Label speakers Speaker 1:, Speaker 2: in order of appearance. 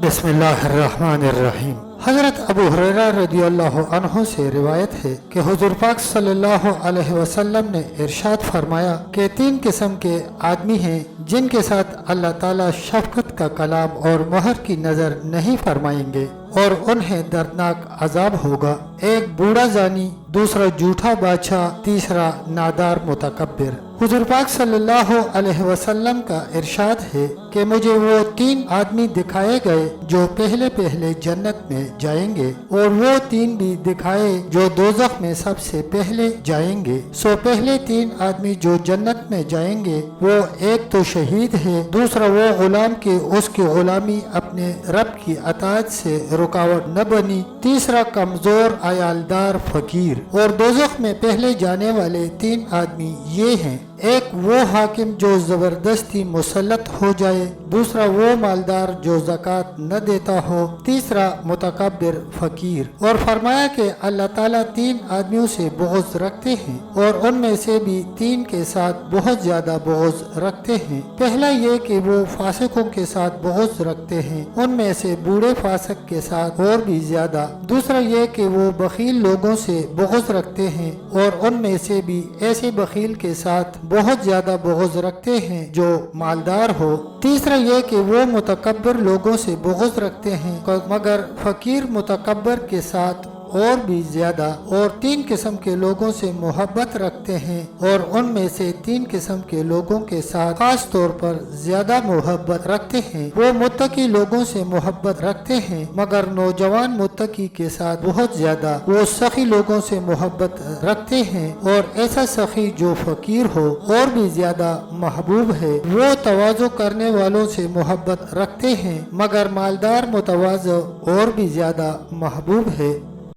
Speaker 1: بسم اللہ الرحمن الرحیم۔ حضرت ابو ہریرہ رضی اللہ عنہ سے روایت ہے کہ حضور پاک صلی اللہ علیہ وسلم نے ارشاد فرمایا کہ 3 قسم کے آدمی ہیں جن کے ساتھ اللہ تعالیٰ شفقت کا کلام اور مہر کی نظر نہیں فرمائیں گے اور انہیں دردناک عذاب ہوگا۔ ایک بوڑھا زانی، دوسرا جھوٹا بادشاہ، تیسرا نادار متکبر۔ حضور پاک صلی اللہ علیہ وسلم کا ارشاد ہے کہ مجھے وہ 3 آدمی دکھائے گئے جو پہلے جنت میں جائیں گے، اور وہ 3 بھی دکھائے جو دوزخ میں سب سے پہلے جائیں گے۔ سو پہلے 3 آدمی جو جنت میں جائیں گے، وہ ایک تو شہید ہے، دوسرا وہ غلام کہ اس کی غلامی اپنے رب کی اطاعت سے رکاوٹ نہ بنی، تیسرا کمزور عیالدار فقیر۔ اور دوزخ میں پہلے جانے والے 3 آدمی یہ ہیں: ایک وہ حاکم جو زبردستی مسلط ہو جائے، دوسرا وہ مالدار جو زکوٰۃ نہ دیتا ہو، تیسرا متکبر فقیر۔ اور فرمایا کہ اللہ تعالیٰ 3 آدمیوں سے بغض رکھتے ہیں، اور ان میں سے بھی 3 کے ساتھ بہت زیادہ بغض رکھتے ہیں۔ پہلا یہ کہ وہ فاسقوں کے ساتھ بغض رکھتے ہیں، ان میں سے بوڑھے فاسق کے ساتھ اور بھی زیادہ۔ دوسرا یہ کہ وہ بخیل لوگوں سے بغض رکھتے ہیں، اور ان میں سے بھی ایسے بخیل کے ساتھ بہت زیادہ بغض رکھتے ہیں جو مالدار ہو۔ تیسرا یہ کہ وہ متکبر لوگوں سے بغض رکھتے ہیں مگر فقیر متکبر کے ساتھ اور بھی زیادہ، اور 3 قسم کے لوگوں سے محبت رکھتے ہیں، اور ان میں سے 3 قسم کے لوگوں کے ساتھ خاص طور پر زیادہ محبت رکھتے ہیں۔ وہ متقی لوگوں سے محبت رکھتے ہیں مگر نوجوان متقی کے ساتھ بہت زیادہ۔ وہ سخی لوگوں سے محبت رکھتے ہیں، اور ایسا سخی جو فقیر ہو اور بھی زیادہ محبوب ہے۔ وہ تواضع کرنے والوں سے محبت رکھتے ہیں مگر مالدار متواضع اور بھی زیادہ محبوب ہے۔